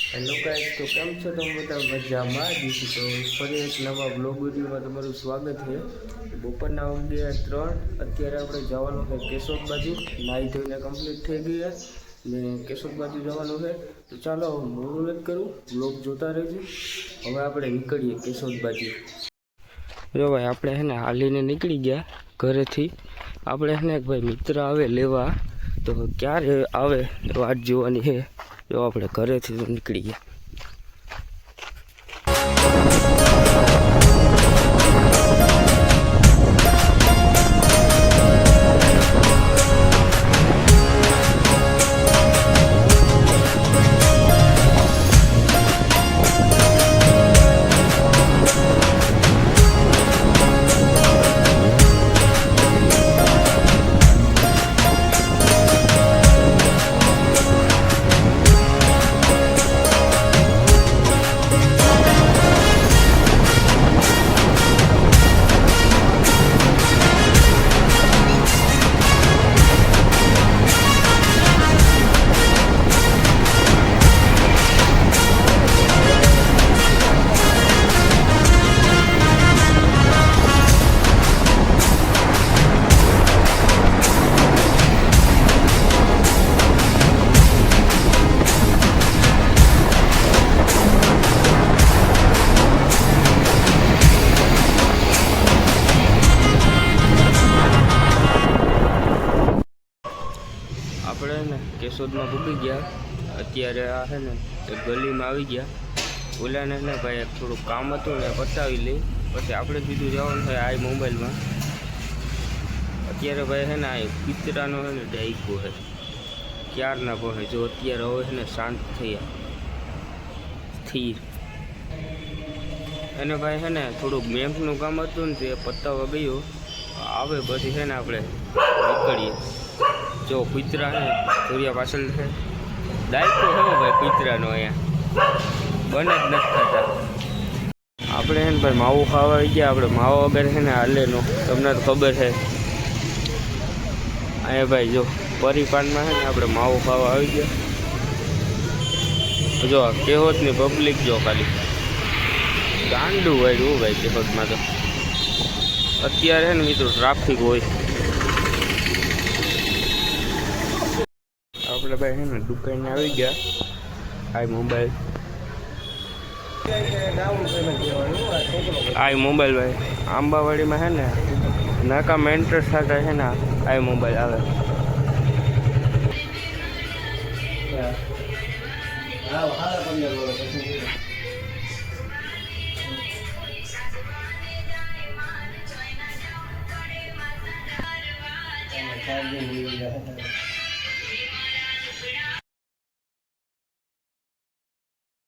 Hello guys, તો કેમ છો તમે બધા? મજામાં જ તો ફરી એક નવા બ્લોગ વિડીયોમાં તમારું સ્વાગત છે। બપોરના વાગ્યા 3। અત્યારે આપણે જવાનું છે કેશોદ બાજુ। નાહી ધોઈને કમ્પ્લીટ થઈ ગયા ને કેશોદ બાજુ જવાનું છે। તો ચાલો મોડું નથી કરું, બ્લોગ જોતા રહેજો। હવે આપણે નીકળીએ કેશોદ બાજુ। જો ભાઈ, આપણે છે ને હાલીને નીકળી ગયા ઘરેથી। આપણે છે ને એક ભાઈ મિત્ર આવે લેવા, તો ક્યારે આવે વાટ જોવાની છે। જો આપણે ઘરેથી નીકળી ગયા। આપણે ને કેશોદમાં પૂગી ગયા। અત્યારે આ છે ને એક ગલીમાં આવી ગયા। ઓલાને ને ભાઈ એક થોડું કામ હતું ને પતાવી લઈ, પછી આપણે સીધું જવાનું છે આ મોબાઈલમાં। અત્યારે ભાઈ છે ને આ પિતરાનો છે ને ડાયકો છે, ક્યારના પહોંચે જો અત્યારે હવે છે ને શાંત થયા સ્થિર। એને ભાઈ છે ને થોડુંક બેંકનું કામ હતું ને તે પતાવવા ગયો, આવે પછી છે ને આપણે નીકળીએ। જો કૂતરા છે ધોરિયા પાછળ છે, દાયકો છે ભાઈ કૂતરાનો, અહીંયા બને જ નથી થતા। આપણે છે ને ભાઈ માવો ખાવા આવી ગયા। આપણે માવો વગર છે ને હાલેનો, તમને તો ખબર છે। અહીંયા ભાઈ જો પરિપાનમાં છે ને આપણે માવો ખાવા આવી ગયા। જો આ કેહોદની પબ્લિક જો ખાલી ગાંડું વાળ્યું ભાઈ કેહોદમાં। તો અત્યારે છે ને મિત્રો ટ્રાફિક હોય। આપણે ભાઈ છે ને દુકાને આવી ગયા। આ મોબાઈલ ભાઈ આંબાવાડીમાં છે ને નાકા મેન્ટર સાથે છે ને આ મોબાઈલ આવે।